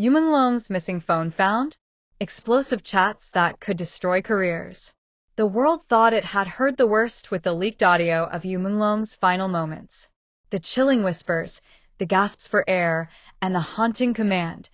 Yumenglong's missing phone found? Explosive chats that could destroy careers. The world thought it had heard the worst with the leaked audio of Yumenglong's final moments. The chilling whispers, the gasps for air, and the haunting command,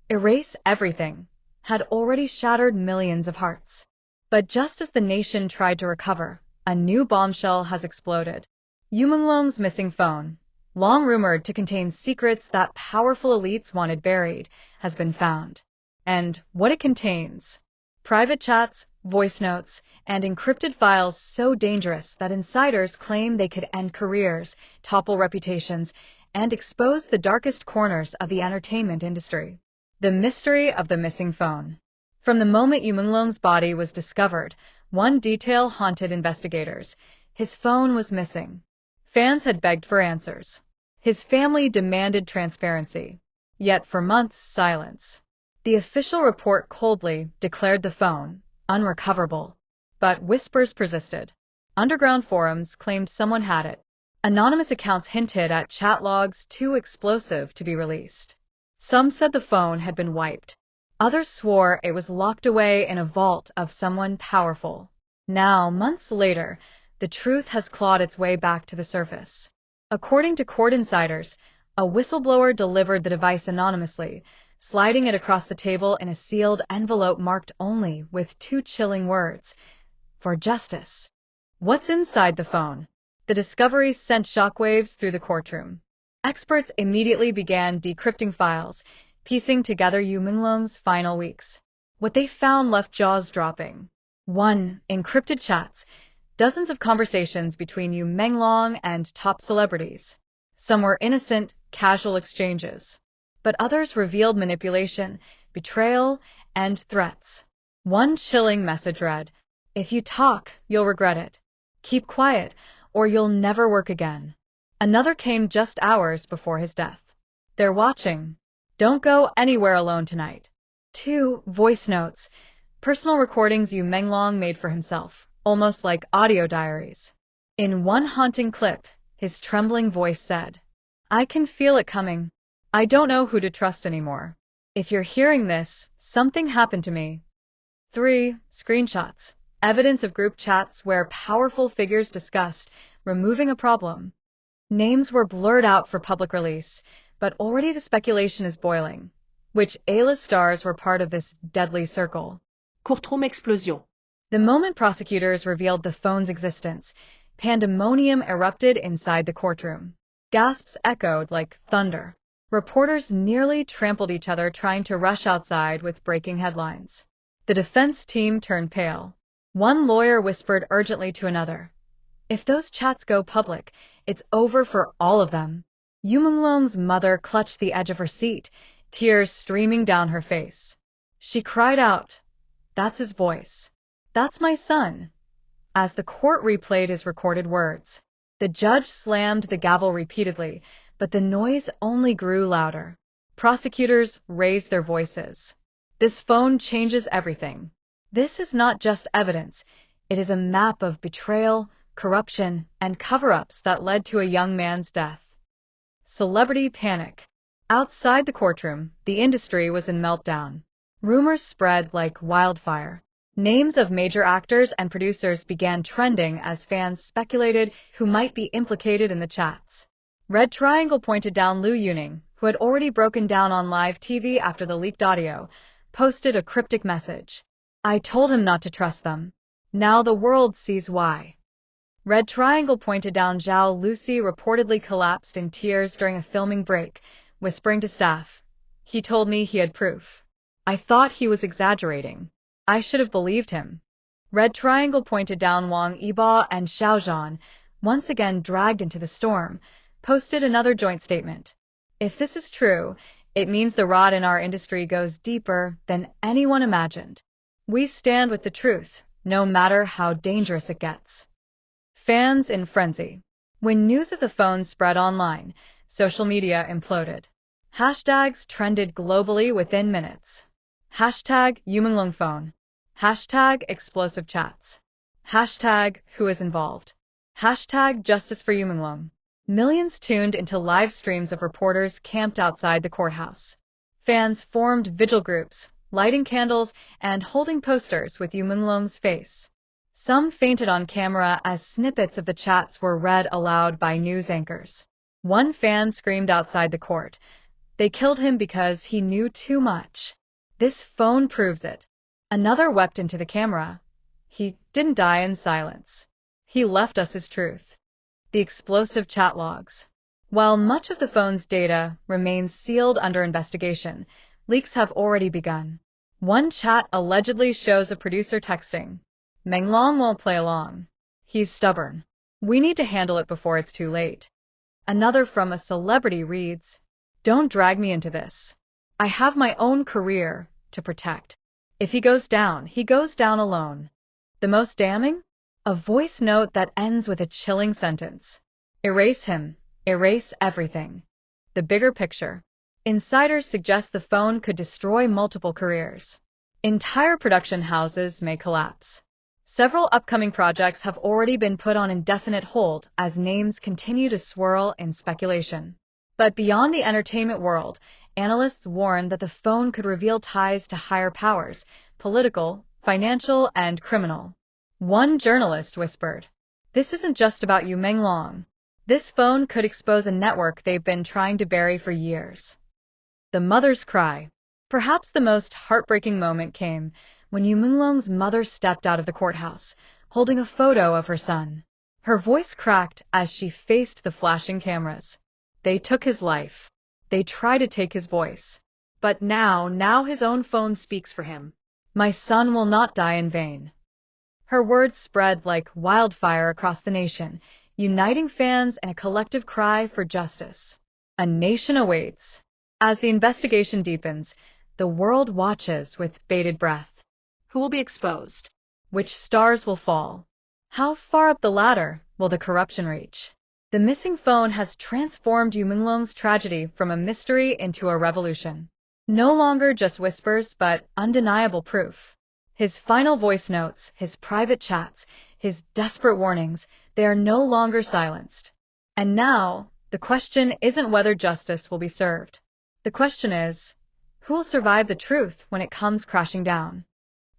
"Erase everything," had already shattered millions of hearts. But just as the nation tried to recover, a new bombshell has exploded. Yumenglong's missing phone, long rumored to contain secrets that powerful elites wanted buried, has been found. And what it contains: private chats, voice notes, and encrypted files so dangerous that insiders claim they could end careers, topple reputations, and expose the darkest corners of the entertainment industry. The mystery of the missing phone. From the moment Yumenglong's body was discovered, one detail haunted investigators: his phone was missing. Fans had begged for answers. His family demanded transparency. Yet for months, silence. The official report coldly declared the phone unrecoverable. But whispers persisted. Underground forums claimed someone had it. Anonymous accounts hinted at chat logs too explosive to be released. Some said the phone had been wiped. Others swore it was locked away in a vault of someone powerful. Now, months later, the truth has clawed its way back to the surface. According to court insiders, a whistleblower delivered the device anonymously, sliding it across the table in a sealed envelope marked only with two chilling words: "For justice." What's inside the phone? The discovery sent shockwaves through the courtroom. Experts immediately began decrypting files, piecing together Yumenglong's final weeks. What they found left jaws dropping. 1. Encrypted chats. Dozens of conversations between Menglong and top celebrities. Some were innocent, casual exchanges. But others revealed manipulation, betrayal, and threats. One chilling message read, "If you talk, you'll regret it. Keep quiet, or you'll never work again." Another came just hours before his death. "They're watching. Don't go anywhere alone tonight." 2. Voice notes. Personal recordings Yumenglong made for himself, almost like audio diaries. In one haunting clip, his trembling voice said, "I can feel it coming. I don't know who to trust anymore. If you're hearing this, something happened to me." 3. Screenshots. Evidence of group chats where powerful figures discussed removing a problem. Names were blurred out for public release, but already the speculation is boiling. Which A-list stars were part of this deadly circle? Courtroom explosion. The moment prosecutors revealed the phone's existence, pandemonium erupted inside the courtroom. Gasps echoed like thunder. Reporters nearly trampled each other trying to rush outside with breaking headlines. The defense team turned pale. One lawyer whispered urgently to another, "If those chats go public, it's over for all of them." Yumenglong's mother clutched the edge of her seat, tears streaming down her face. She cried out, "That's his voice. That's my son." As the court replayed his recorded words, the judge slammed the gavel repeatedly, but the noise only grew louder. Prosecutors raised their voices. "This phone changes everything. This is not just evidence. It is a map of betrayal, corruption, and cover-ups that led to a young man's death." Celebrity panic. Outside the courtroom, the industry was in meltdown. Rumors spread like wildfire. Names of major actors and producers began trending as fans speculated who might be implicated in the chats. Red Triangle pointed down Liu Yuning, who had already broken down on live TV after the leaked audio, posted a cryptic message. "I told him not to trust them. Now the world sees why." Red Triangle pointed down Zhao Lucy reportedly collapsed in tears during a filming break, whispering to staff, "He told me he had proof. I thought he was exaggerating. I should have believed him." Red Triangle pointed down Wang Yibo and Xiaozhan, once again dragged into the storm, posted another joint statement. "If this is true, it means the rot in our industry goes deeper than anyone imagined. We stand with the truth, no matter how dangerous it gets." Fans in frenzy. When news of the phone spread online, social media imploded. Hashtags trended globally within minutes. Hashtag Yumenglong phone. Hashtag explosive chats. Hashtag who is involved. Hashtag justice for Yumenglong. Millions tuned into live streams of reporters camped outside the courthouse. Fans formed vigil groups, lighting candles and holding posters with Yumenglong's face. Some fainted on camera as snippets of the chats were read aloud by news anchors. One fan screamed outside the court, "They killed him because he knew too much. This phone proves it." Another wept into the camera, "He didn't die in silence. He left us his truth." The explosive chat logs. While much of the phone's data remains sealed under investigation, leaks have already begun. One chat allegedly shows a producer texting, "Menglong won't play along. He's stubborn. We need to handle it before it's too late." Another from a celebrity reads, "Don't drag me into this. I have my own career to protect. If he goes down alone." The most damning? A voice note that ends with a chilling sentence. "Erase him. Erase everything." The bigger picture. Insiders suggest the phone could destroy multiple careers. Entire production houses may collapse. Several upcoming projects have already been put on indefinite hold as names continue to swirl in speculation. But beyond the entertainment world, analysts warn that the phone could reveal ties to higher powers, political, financial, and criminal. One journalist whispered, "This isn't just about Yumenglong. This phone could expose a network they've been trying to bury for years." The mother's cry. Perhaps the most heartbreaking moment came when Yumenglong's mother stepped out of the courthouse, holding a photo of her son. Her voice cracked as she faced the flashing cameras. "They took his life. They tried to take his voice. But now his own phone speaks for him. My son will not die in vain." Her words spread like wildfire across the nation, uniting fans in a collective cry for justice. A nation awaits. As the investigation deepens, the world watches with bated breath. Who will be exposed? Which stars will fall? How far up the ladder will the corruption reach? The missing phone has transformed Yumenglong's tragedy from a mystery into a revolution. No longer just whispers, but undeniable proof. His final voice notes, his private chats, his desperate warnings, they are no longer silenced. And now, the question isn't whether justice will be served. The question is, who will survive the truth when it comes crashing down?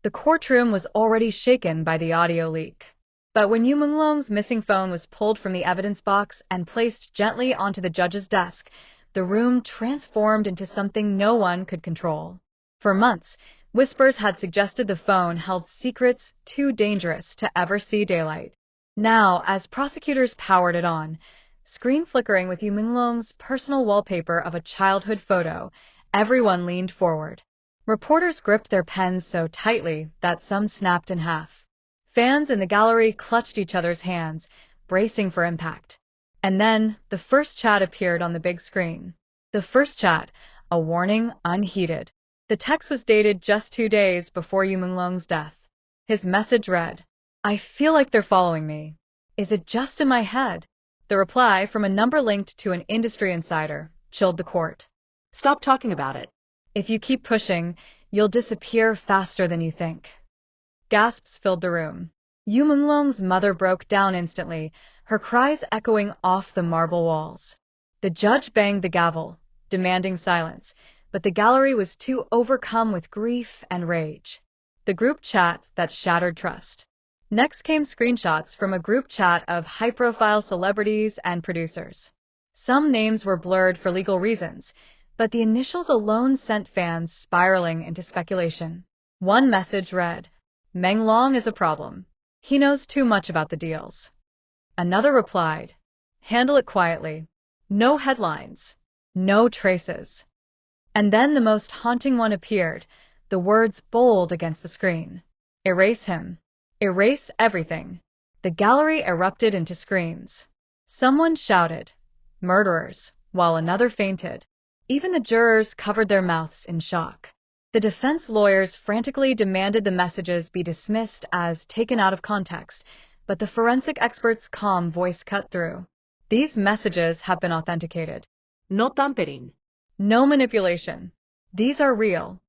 The courtroom was already shaken by the audio leak. But when Yumenglong's missing phone was pulled from the evidence box and placed gently onto the judge's desk, the room transformed into something no one could control. For months, whispers had suggested the phone held secrets too dangerous to ever see daylight. Now, as prosecutors powered it on, screen flickering with Yumenglong's personal wallpaper of a childhood photo, everyone leaned forward. Reporters gripped their pens so tightly that some snapped in half. Fans in the gallery clutched each other's hands, bracing for impact. And then, the first chat appeared on the big screen. The first chat, a warning unheeded. The text was dated just 2 days before Yumenglong's death. His message read, "I feel like they're following me. Is it just in my head?" The reply, from a number linked to an industry insider, chilled the court. "Stop talking about it. If you keep pushing, you'll disappear faster than you think." Gasps filled the room. Yumenglong's mother broke down instantly, her cries echoing off the marble walls. The judge banged the gavel, demanding silence, but the gallery was too overcome with grief and rage. The group chat that shattered trust. Next came screenshots from a group chat of high-profile celebrities and producers. Some names were blurred for legal reasons, but the initials alone sent fans spiraling into speculation. One message read, "Menglong is a problem. He knows too much about the deals." Another replied, "Handle it quietly. No headlines. No traces." And then the most haunting one appeared, the words bold against the screen. "Erase him. Erase everything." The gallery erupted into screams. Someone shouted, "Murderers," while another fainted. Even the jurors covered their mouths in shock. The defense lawyers frantically demanded the messages be dismissed as taken out of context, but the forensic expert's calm voice cut through. These messages have been authenticated. No tampering. No manipulation. These are real.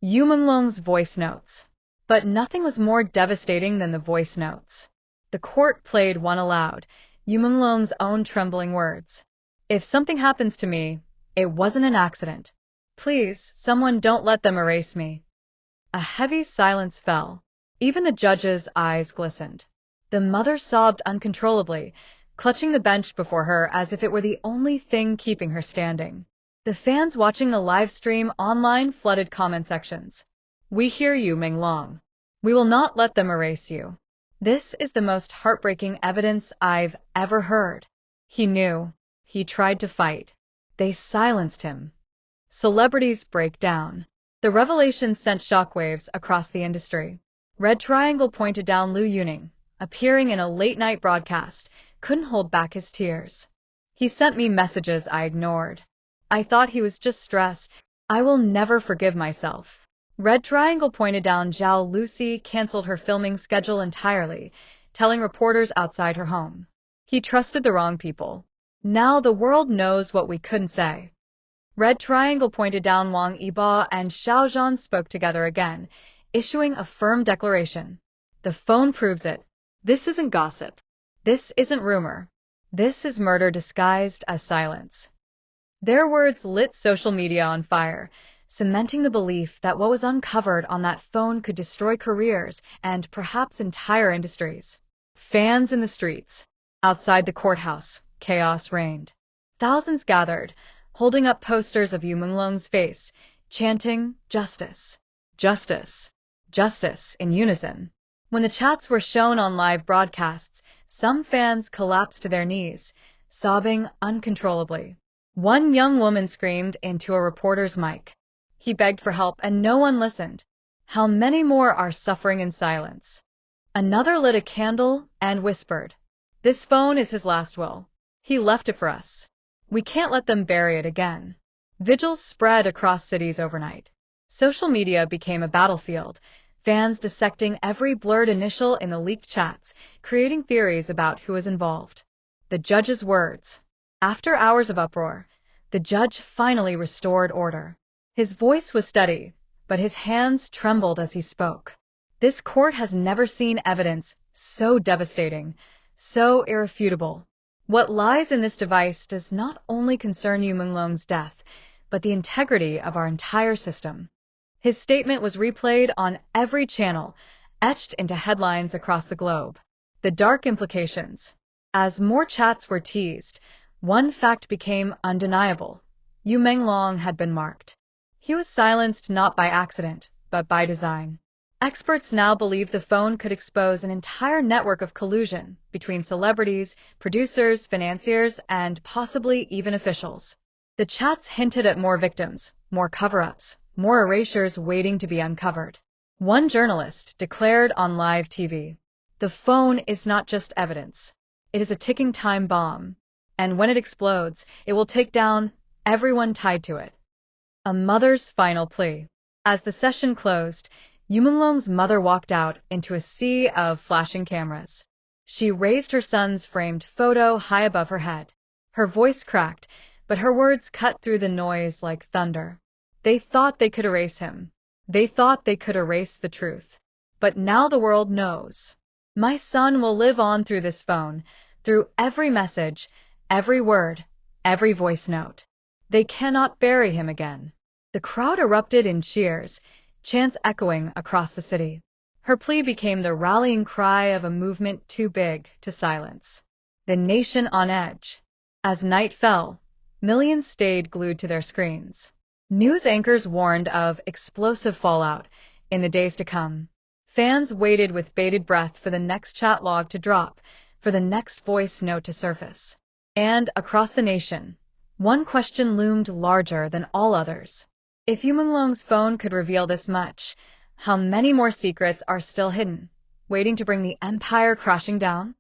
Yumenglong's voice notes. But nothing was more devastating than the voice notes. The court played one aloud, Yumenglong's own trembling words. "If something happens to me, it wasn't an accident. Please, someone don't let them erase me. A heavy silence fell. Even the judge's eyes glistened. The mother sobbed uncontrollably, clutching the bench before her as if it were the only thing keeping her standing. The fans watching the live stream online flooded comment sections. We hear you, Menglong. We will not let them erase you. This is the most heartbreaking evidence I've ever heard. He knew. He tried to fight. They silenced him. Celebrities break down. The revelation sent shockwaves across the industry. Red Triangle pointed down Liu Yuning, appearing in a late-night broadcast, couldn't hold back his tears. He sent me messages I ignored. I thought he was just stressed. I will never forgive myself. Red Triangle pointed down Zhao Lucy canceled her filming schedule entirely, telling reporters outside her home. He trusted the wrong people. Now the world knows what we couldn't say. Red Triangle pointed down Wang Yiba and Xiao Zhan spoke together again, issuing a firm declaration. The phone proves it. This isn't gossip. This isn't rumor. This is murder disguised as silence. Their words lit social media on fire, cementing the belief that what was uncovered on that phone could destroy careers and perhaps entire industries. Fans in the streets. Outside the courthouse, chaos reigned. Thousands gathered, holding up posters of Yumenglong's face, chanting, "Justice, justice, justice," in unison. When the chats were shown on live broadcasts, some fans collapsed to their knees, sobbing uncontrollably. One young woman screamed into a reporter's mic. He begged for help and no one listened. How many more are suffering in silence? Another lit a candle and whispered, "This phone is his last will. He left it for us. We can't let them bury it again." Vigils spread across cities overnight. Social media became a battlefield, fans dissecting every blurred initial in the leaked chats, creating theories about who was involved. The judge's words. After hours of uproar, the judge finally restored order. His voice was steady, but his hands trembled as he spoke. This court has never seen evidence so devastating, so irrefutable. What lies in this device does not only concern Yumenglong's death, but the integrity of our entire system. His statement was replayed on every channel, etched into headlines across the globe. The dark implications. As more chats were teased, one fact became undeniable. Yumenglong had been marked. He was silenced not by accident, but by design. Experts now believe the phone could expose an entire network of collusion between celebrities, producers, financiers, and possibly even officials. The chats hinted at more victims, more cover-ups, more erasures waiting to be uncovered. One journalist declared on live TV, "The phone is not just evidence. It is a ticking time bomb. And when it explodes, it will take down everyone tied to it." A mother's final plea. As the session closed, Yumenglong's mother walked out into a sea of flashing cameras. She raised her son's framed photo high above her head. Her voice cracked, but her words cut through the noise like thunder. They thought they could erase him. They thought they could erase the truth. But now the world knows. My son will live on through this phone, through every message, every word, every voice note. They cannot bury him again. The crowd erupted in cheers, chants echoing across the city. Her plea became the rallying cry of a movement too big to silence. The nation on edge. As night fell, millions stayed glued to their screens. News anchors warned of explosive fallout in the days to come. Fans waited with bated breath for the next chat log to drop, for the next voice note to surface. And across the nation, one question loomed larger than all others. If Yumenglong's phone could reveal this much, how many more secrets are still hidden, waiting to bring the empire crashing down?